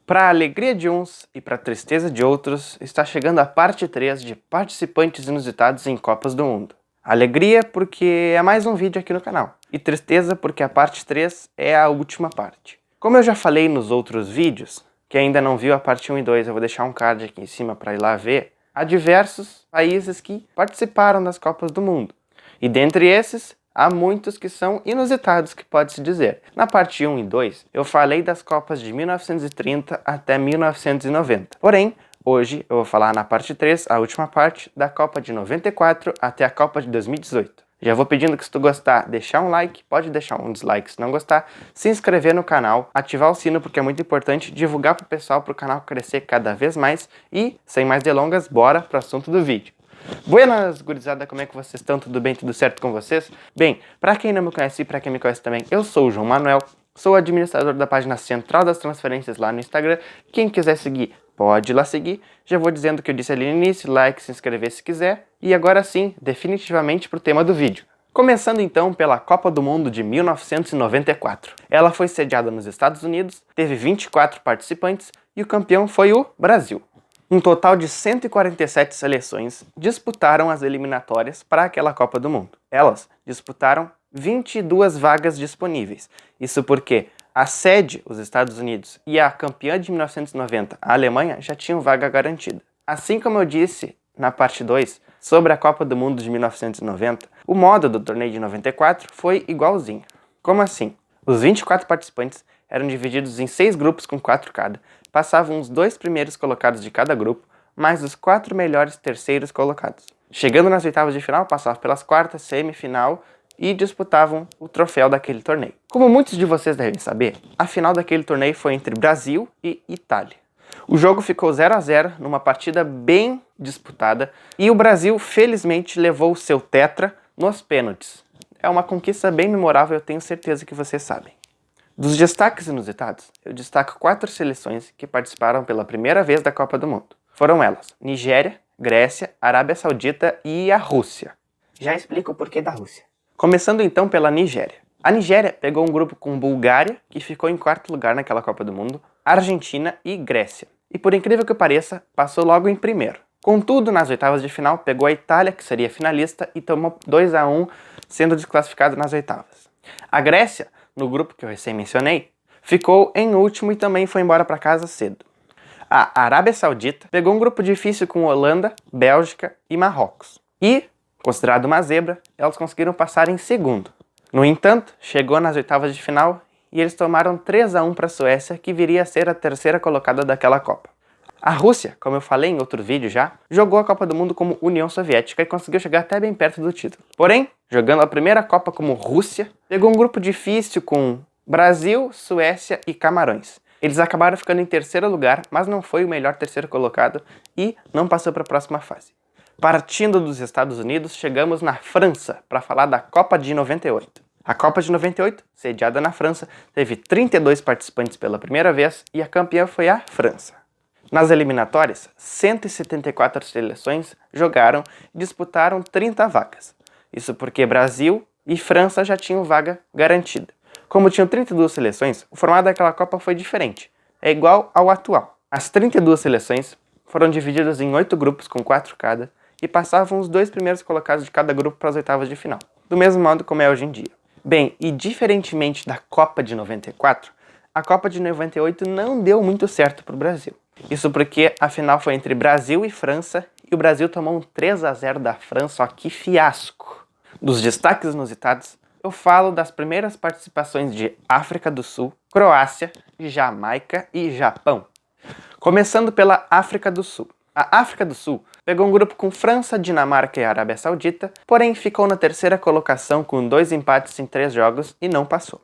Para a alegria de uns e para a tristeza de outros, está chegando a parte 3 de participantes inusitados em Copas do Mundo. Alegria porque é mais um vídeo aqui no canal, e tristeza porque a parte 3 é a última parte. Como eu já falei nos outros vídeos, que ainda não viu a parte 1 e 2, eu vou deixar um card aqui em cima para ir lá ver, há diversos países que participaram das Copas do Mundo. E dentre esses, há muitos que são inusitados, que pode-se dizer. Na parte 1 e 2, eu falei das Copas de 1930 até 1990. Porém, hoje eu vou falar na parte 3, a última parte, da Copa de 94 até a Copa de 2018. Já vou pedindo que se tu gostar, deixar um like, pode deixar um dislike se não gostar, se inscrever no canal, ativar o sino porque é muito importante, divulgar pro pessoal para o canal crescer cada vez mais e, sem mais delongas, bora pro assunto do vídeo. Buenas, gurizada, como é que vocês estão? Tudo bem? Tudo certo com vocês? Bem, para quem não me conhece e para quem me conhece também, eu sou o João Manuel, sou administrador da página Central das Transferências lá no Instagram. Quem quiser seguir, pode ir lá seguir. Já vou dizendo o que eu disse ali no início, like, se inscrever se quiser. E agora sim, definitivamente para o tema do vídeo. Começando então pela Copa do Mundo de 1994. Ela foi sediada nos Estados Unidos, teve 24 participantes e o campeão foi o Brasil. Um total de 147 seleções disputaram as eliminatórias para aquela Copa do Mundo. Elas disputaram 22 vagas disponíveis. Isso porque a sede, os Estados Unidos, e a campeã de 1990, a Alemanha, já tinham vaga garantida. Assim como eu disse na parte 2 sobre a Copa do Mundo de 1990, o modo do torneio de 94 foi igualzinho. Como assim? Os 24 participantes eram divididos em 6 grupos com 4 cada. Passavam os 2 primeiros colocados de cada grupo, mais os 4 melhores terceiros colocados. Chegando nas oitavas de final, passavam pelas quartas, semifinal e disputavam o troféu daquele torneio. Como muitos de vocês devem saber, a final daquele torneio foi entre Brasil e Itália. O jogo ficou 0-0 numa partida bem disputada e o Brasil felizmente levou o seu tetra nos pênaltis. É uma conquista bem memorável, eu tenho certeza que vocês sabem. Dos destaques inusitados, eu destaco 4 seleções que participaram pela primeira vez da Copa do Mundo. Foram elas: Nigéria, Grécia, Arábia Saudita e a Rússia. Já explico o porquê da Rússia. Começando então pela Nigéria. A Nigéria pegou um grupo com Bulgária, que ficou em 4º lugar naquela Copa do Mundo, Argentina e Grécia. E por incrível que pareça, passou logo em primeiro. Contudo, nas oitavas de final, pegou a Itália, que seria finalista, e tomou 2-1, sendo desclassificado nas oitavas. A Grécia, no grupo que eu recém mencionei, ficou em último e também foi embora para casa cedo. A Arábia Saudita pegou um grupo difícil com Holanda, Bélgica e Marrocos. E, considerado uma zebra, elas conseguiram passar em segundo. No entanto, chegou nas oitavas de final e eles tomaram 3-1 para a Suécia, que viria a ser a terceira colocada daquela Copa. A Rússia, como eu falei em outro vídeo já, jogou a Copa do Mundo como União Soviética e conseguiu chegar até bem perto do título. Porém, jogando a primeira Copa como Rússia, pegou um grupo difícil com Brasil, Suécia e Camarões. Eles acabaram ficando em terceiro lugar, mas não foi o melhor terceiro colocado e não passou para a próxima fase. Partindo dos Estados Unidos, chegamos na França para falar da Copa de 98. A Copa de 98, sediada na França, teve 32 participantes pela primeira vez e a campeã foi a França. Nas eliminatórias, 174 seleções jogaram e disputaram 30 vagas. Isso porque Brasil e França já tinham vaga garantida. Como tinham 32 seleções, o formato daquela Copa foi diferente. É igual ao atual. As 32 seleções foram divididas em 8 grupos com 4 cada e passavam os 2 primeiros colocados de cada grupo para as oitavas de final, do mesmo modo como é hoje em dia. Bem, e diferentemente da Copa de 94, a Copa de 98 não deu muito certo para o Brasil. Isso porque a final foi entre Brasil e França e o Brasil tomou um 3-0 da França, ó, que fiasco. Dos destaques inusitados, eu falo das primeiras participações de África do Sul, Croácia, Jamaica e Japão. Começando pela África do Sul. A África do Sul pegou um grupo com França, Dinamarca e Arábia Saudita, porém ficou na terceira colocação com 2 empates em 3 jogos e não passou.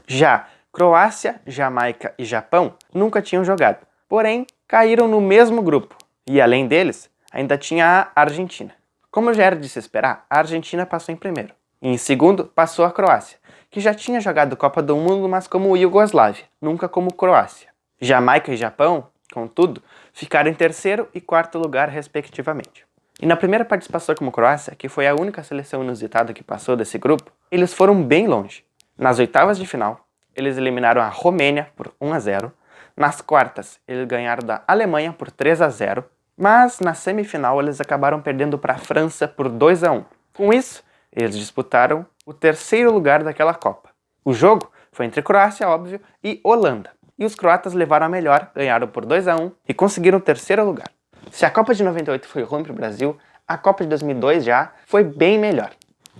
Já Croácia, Jamaica e Japão nunca tinham jogado, porém caíram no mesmo grupo. E além deles, ainda tinha a Argentina. Como já era de se esperar, a Argentina passou em primeiro. E em segundo, passou a Croácia, que já tinha jogado Copa do Mundo, mas como Iugoslávia, nunca como Croácia. Jamaica e Japão, contudo, ficaram em terceiro e quarto lugar, respectivamente. E na primeira participação como Croácia, que foi a única seleção inusitada que passou desse grupo, eles foram bem longe. Nas oitavas de final, eles eliminaram a Romênia por 1-0, Nas quartas, eles ganharam da Alemanha por 3-0, mas na semifinal eles acabaram perdendo para a França por 2-1. Com isso, eles disputaram o terceiro lugar daquela Copa. O jogo foi entre Croácia, óbvio, e Holanda. E os croatas levaram a melhor, ganharam por 2-1 e conseguiram o terceiro lugar. Se a Copa de 98 foi ruim para o Brasil, a Copa de 2002 já foi bem melhor.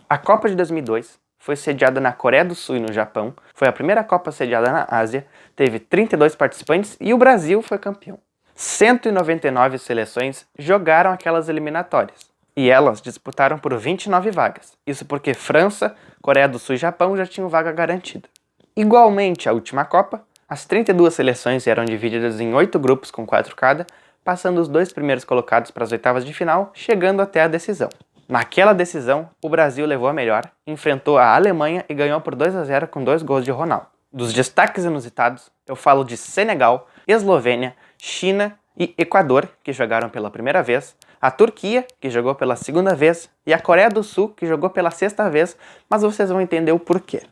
A Copa de 2002 foi sediada na Coreia do Sul e no Japão, foi a primeira Copa sediada na Ásia, teve 32 participantes e o Brasil foi campeão. 199 seleções jogaram aquelas eliminatórias. E elas disputaram por 29 vagas. Isso porque França, Coreia do Sul e Japão já tinham vaga garantida. Igualmente à última Copa, as 32 seleções eram divididas em 8 grupos com 4 cada, passando os 2 primeiros colocados para as oitavas de final, chegando até a decisão. Naquela decisão, o Brasil levou a melhor, enfrentou a Alemanha e ganhou por 2-0 com 2 gols de Ronaldo. Dos destaques inusitados, eu falo de Senegal, Eslovênia, China e Equador, que jogaram pela primeira vez, a Turquia, que jogou pela segunda vez, e a Coreia do Sul, que jogou pela sexta vez, mas vocês vão entender o porquê.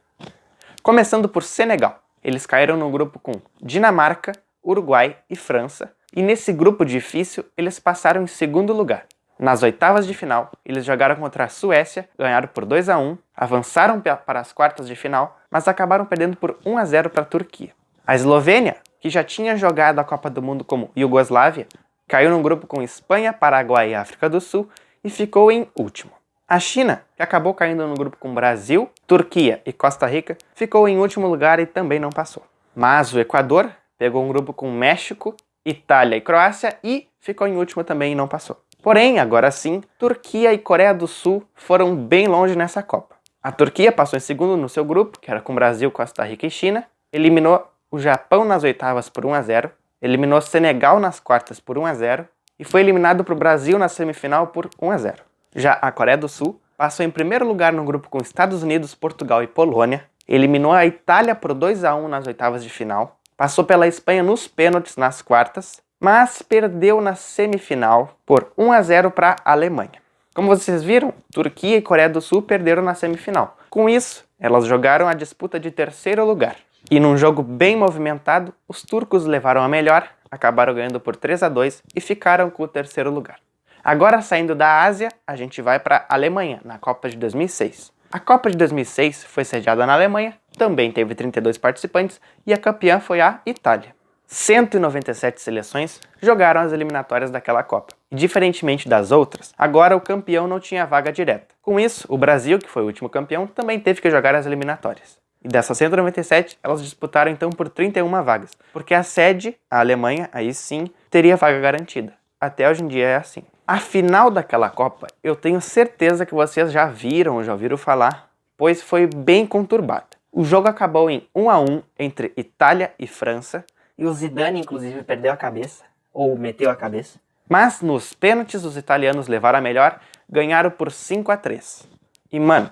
Começando por Senegal, eles caíram no grupo com Dinamarca, Uruguai e França, e nesse grupo difícil eles passaram em segundo lugar. Nas oitavas de final, eles jogaram contra a Suécia, ganharam por 2-1, avançaram para as quartas de final, mas acabaram perdendo por 1-0 para a Turquia. A Eslovênia, que já tinha jogado a Copa do Mundo como Iugoslávia, caiu num grupo com Espanha, Paraguai e África do Sul e ficou em último. A China, que acabou caindo no grupo com Brasil, Turquia e Costa Rica, ficou em último lugar e também não passou. Mas o Equador pegou um grupo com México, Itália e Croácia e ficou em último também e não passou. Porém, agora sim, Turquia e Coreia do Sul foram bem longe nessa Copa. A Turquia passou em segundo no seu grupo, que era com Brasil, Costa Rica e China, eliminou o Japão nas oitavas por 1-0, eliminou Senegal nas quartas por 1-0 e foi eliminado para o Brasil na semifinal por 1-0. Já a Coreia do Sul passou em primeiro lugar no grupo com Estados Unidos, Portugal e Polônia, eliminou a Itália por 2-1 nas oitavas de final, passou pela Espanha nos pênaltis nas quartas, mas perdeu na semifinal por 1-0 para a Alemanha. Como vocês viram, Turquia e Coreia do Sul perderam na semifinal. Com isso, elas jogaram a disputa de terceiro lugar. E num jogo bem movimentado, os turcos levaram a melhor, acabaram ganhando por 3-2 e ficaram com o terceiro lugar. Agora, saindo da Ásia, a gente vai para a Alemanha, na Copa de 2006. A Copa de 2006 foi sediada na Alemanha, também teve 32 participantes e a campeã foi a Itália. 197 seleções jogaram as eliminatórias daquela Copa. E diferentemente das outras, agora o campeão não tinha vaga direta. Com isso, o Brasil, que foi o último campeão, também teve que jogar as eliminatórias. E dessas 197, elas disputaram então por 31 vagas, porque a sede, a Alemanha, aí sim, teria vaga garantida. Até hoje em dia é assim. A final daquela Copa, eu tenho certeza que vocês já viram ou já ouviram falar, pois foi bem conturbada. O jogo acabou em 1-1 entre Itália e França, E o Zidane, inclusive, perdeu a cabeça. Ou meteu a cabeça. mas nos pênaltis os italianos levaram a melhor, ganharam por 5-3. E mano,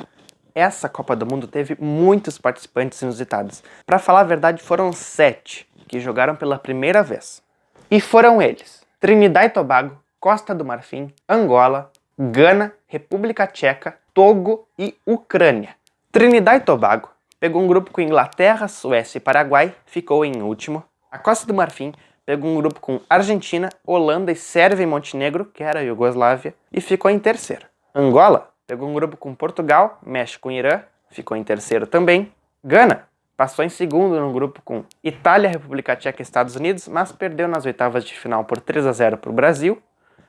essa Copa do Mundo teve muitos participantes inusitados. Pra falar a verdade, foram 7 que jogaram pela primeira vez. E foram eles: Trinidad e Tobago, Costa do Marfim, Angola, Gana, República Tcheca, Togo e Ucrânia. Trinidad e Tobago pegou um grupo com Inglaterra, Suécia e Paraguai, ficou em último. A Costa do Marfim pegou um grupo com Argentina, Holanda e Sérvia e Montenegro, que era a Iugoslávia, e ficou em terceiro. Angola pegou um grupo com Portugal, México e Irã, ficou em terceiro também. Gana passou em segundo no grupo com Itália, República Tcheca e Estados Unidos, mas perdeu nas oitavas de final por 3-0 para o Brasil.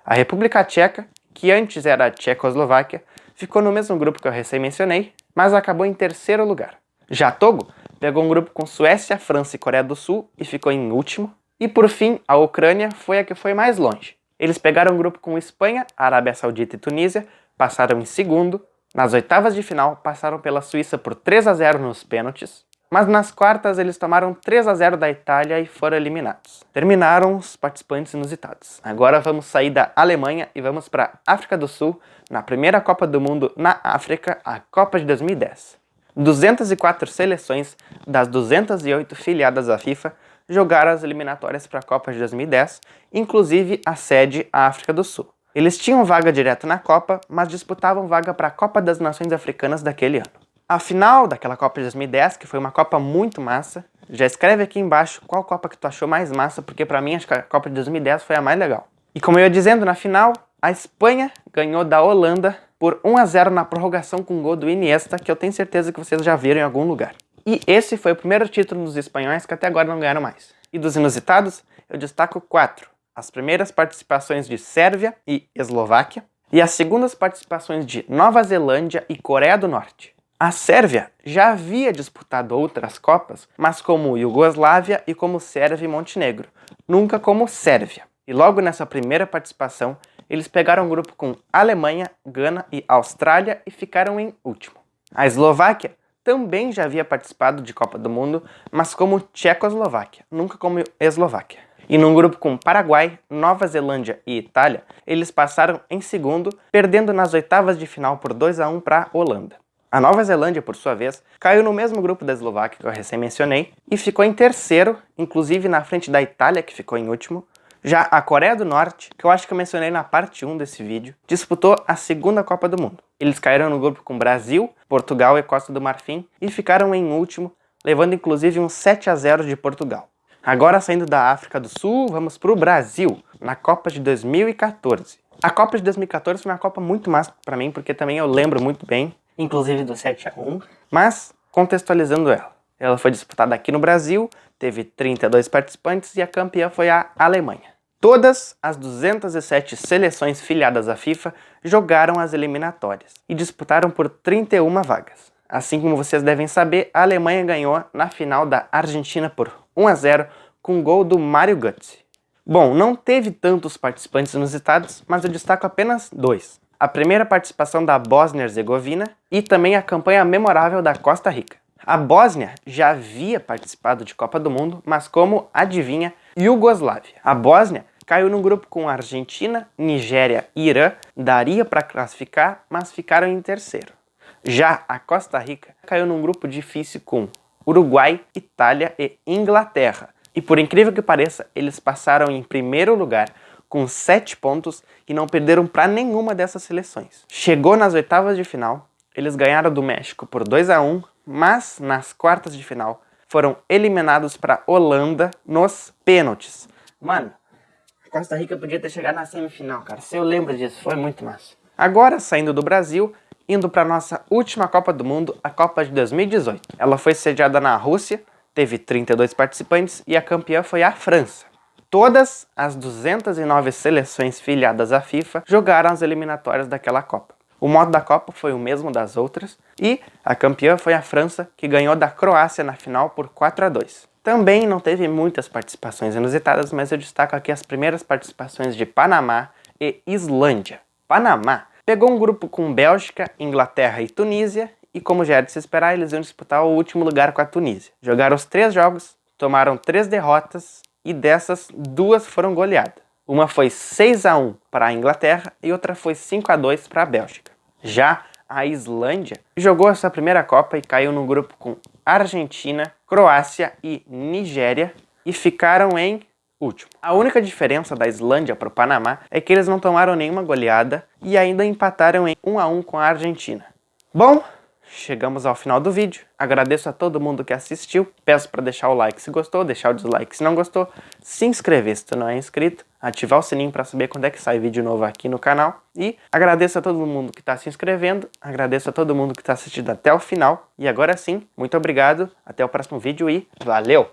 A República Tcheca, que antes era a Tchecoslováquia, ficou no mesmo grupo que eu recém mencionei, mas acabou em terceiro lugar. Já Togo pegou um grupo com Suécia, França e Coreia do Sul e ficou em último. E por fim, a Ucrânia foi a que foi mais longe. Eles pegaram um grupo com Espanha, Arábia Saudita e Tunísia, passaram em segundo. Nas oitavas de final, passaram pela Suíça por 3-0 nos pênaltis. Mas nas quartas, eles tomaram 3-0 da Itália e foram eliminados. Terminaram os participantes inusitados. Agora vamos sair da Alemanha e vamos para a África do Sul, na primeira Copa do Mundo na África, a Copa de 2010. 204 seleções das 208 filiadas à FIFA jogaram as eliminatórias para a Copa de 2010, inclusive a sede, a África do Sul. Eles tinham vaga direta na Copa, mas disputavam vaga para a Copa das Nações Africanas daquele ano. A final daquela Copa de 2010, que foi uma Copa muito massa, Já escreve aqui embaixo qual Copa que tu achou mais massa, porque pra mim acho que a Copa de 2010 foi a mais legal. E como eu ia dizendo, na final, a Espanha ganhou da Holanda por 1-0 na prorrogação com o gol do Iniesta, que eu tenho certeza que vocês já viram em algum lugar. E esse foi o primeiro título dos espanhóis que até agora não ganharam mais. E dos inusitados, eu destaco 4. As primeiras participações de Sérvia e Eslováquia, e as segundas participações de Nova Zelândia e Coreia do Norte. A Sérvia já havia disputado outras Copas, mas como Iugoslávia e como Sérvia e Montenegro, nunca como Sérvia. E logo nessa primeira participação, eles pegaram um grupo com Alemanha, Gana e Austrália e ficaram em último. A Eslováquia também já havia participado de Copa do Mundo, mas como Tchecoslováquia, nunca como Eslováquia. E num grupo com Paraguai, Nova Zelândia e Itália, eles passaram em segundo, perdendo nas oitavas de final por 2-1 para a Holanda. A Nova Zelândia, por sua vez, caiu no mesmo grupo da Eslováquia que eu recém mencionei e ficou em terceiro, inclusive na frente da Itália, que ficou em último. Já a Coreia do Norte, que eu acho que eu mencionei na parte 1 desse vídeo, disputou a segunda Copa do Mundo. Eles caíram no grupo com Brasil, Portugal e Costa do Marfim e ficaram em último, levando inclusive um 7-0 de Portugal. Agora saindo da África do Sul, vamos para o Brasil, na Copa de 2014. A Copa de 2014 foi uma Copa muito massa para mim, porque também eu lembro muito bem. Inclusive do 7-1. Mas, contextualizando ela. Ela foi disputada aqui no Brasil, teve 32 participantes e a campeã foi a Alemanha. Todas as 207 seleções filiadas à FIFA jogaram as eliminatórias e disputaram por 31 vagas. Assim como vocês devem saber, a Alemanha ganhou na final da Argentina por 1-0 com um gol do Mario Götze. Bom, não teve tantos participantes inusitados, mas eu destaco apenas 2. A primeira participação da Bósnia e Herzegovina e também a campanha memorável da Costa Rica. A Bósnia já havia participado de Copa do Mundo, mas como, adivinha, Iugoslávia. A Bósnia caiu num grupo com Argentina, Nigéria e Irã, daria para classificar, mas ficaram em terceiro. Já a Costa Rica caiu num grupo difícil com Uruguai, Itália e Inglaterra. E por incrível que pareça, eles passaram em primeiro lugar com 7 pontos e não perderam para nenhuma dessas seleções. Chegou nas oitavas de final, eles ganharam do México por 2-1, mas nas quartas de final foram eliminados para Holanda nos pênaltis. Mano, Costa Rica podia ter chegado na semifinal, cara. Se eu lembro disso, foi muito massa. Agora, saindo do Brasil, indo para nossa última Copa do Mundo, a Copa de 2018. Ela foi sediada na Rússia, teve 32 participantes e a campeã foi a França. Todas as 209 seleções filiadas à FIFA jogaram as eliminatórias daquela Copa. O modo da Copa foi o mesmo das outras e a campeã foi a França, que ganhou da Croácia na final por 4-2. Também não teve muitas participações inusitadas, mas eu destaco aqui as primeiras participações de Panamá e Islândia. Panamá pegou um grupo com Bélgica, Inglaterra e Tunísia e, como já era de se esperar, eles iam disputar o último lugar com a Tunísia. Jogaram os 3 jogos, tomaram 3 derrotas e dessas 2 foram goleadas. Uma foi 6-1 para a Inglaterra e outra foi 5-2 para a Bélgica. Já a Islândia jogou a sua primeira Copa e caiu no grupo com Argentina, Croácia e Nigéria e ficaram em último. A única diferença da Islândia para o Panamá é que eles não tomaram nenhuma goleada e ainda empataram em 1-1 com a Argentina. Bom, chegamos ao final do vídeo. Agradeço a todo mundo que assistiu. Peço para deixar o like se gostou, deixar o dislike se não gostou, se inscrever se tu não é inscrito, ativar o sininho para saber quando é que sai vídeo novo aqui no canal. E agradeço a todo mundo que está se inscrevendo, agradeço a todo mundo que está assistindo até o final. E agora sim, muito obrigado, até o próximo vídeo e valeu!